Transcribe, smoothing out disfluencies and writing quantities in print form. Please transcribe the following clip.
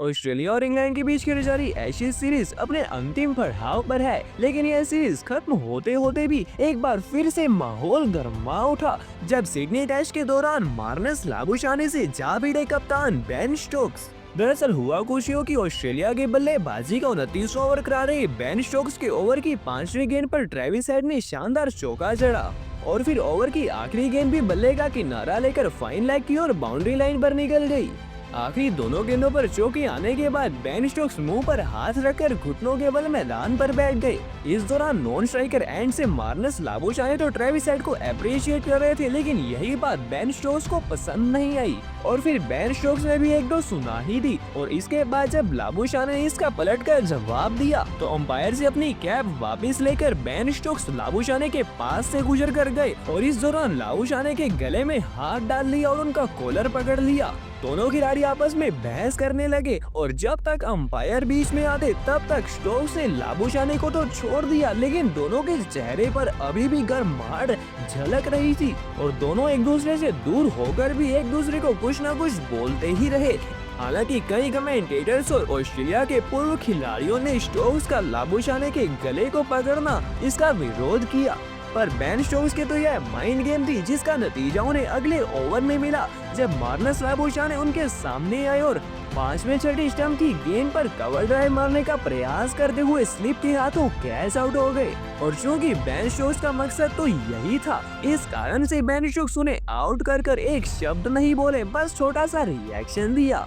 Australia और England के बीच खेली जा रही एशेज सीरीज अपने अंतिम पड़ाव पर है, लेकिन यह सीरीज खत्म होते होते भी एक बार फिर से माहौल गर्मा उठा जब सिडनी टेस्ट के दौरान मार्नस लाबुशाने से जा भिड़े कप्तान बेन स्टोक्स। दरअसल हुआ कुछ यूं कि ऑस्ट्रेलिया के बल्लेबाजी का 29वां ओवर करा रहे बेन स्टोक्स के ओवर की 5वीं गेंद पर ट्रेविस हेड ने शानदार चौका जड़ा और फिर ओवर की आखिरी गेंद भी बल्ले का किनारा लेकर फाइन लेग की और बाउंड्री लाइन पर निकल गई। आखिरी दोनों गेंदों पर चौके आने के बाद बेन स्टोक्स मुंह पर हाथ रखकर घुटनों के बल मैदान पर बैठ गए। इस दौरान नॉन स्ट्राइकर एंड से मार्नस लाबुशाने तो ट्रेविस हेड को अप्रिशिएट कर रहे थे, लेकिन यही बात बेन स्टोक्स को पसंद नहीं आई और फिर बेन स्टोक्स ने भी एक दो सुना ही दी। और इसके बाद जब लाबुशाने ने इसका पलटकर जवाब दिया तो अंपायर से अपनी कैप वापस लेकर बेन स्टोक्स लाबुशाने के पास से गुजर कर गए और इस दौरान लाबुशाने के गले में हाथ डाल लिया और उनका कॉलर पकड़ लिया। दोनों खिलाड़ी आपस में बहस करने लगे और जब तक अंपायर बीच में आते तब तक स्टोक्स ने लाबुशाने को तो छोड़ दिया, लेकिन दोनों के चेहरे पर अभी भी गर्माहट झलक रही थी और दोनों एक दूसरे से दूर होकर भी एक दूसरे को कुछ न कुछ बोलते ही रहे। हालांकि कई कमेंटेटर्स और ऑस्ट्रेलिया के पूर्व खिलाड़ियों ने स्टोक्स का लाबुशाने के गले को पकड़ना इसका विरोध किया, पर बेन स्टोक्स के तो यह माइंड गेम थी जिसका नतीजा उन्हें अगले ओवर में मिला जब मार्नस लाबुशाने उनके सामने आए और 5वें छठी स्टंप की गेंद पर कवर ड्राइव मारने का प्रयास करते हुए स्लिप के हाथों कैच आउट हो गए। और चूंकि बेन स्टोक्स का मकसद तो यही था, इस कारण से बेन स्टोक्स उन्हें आउट कर एक शब्द नहीं बोले, बस छोटा सा रिएक्शन दिया।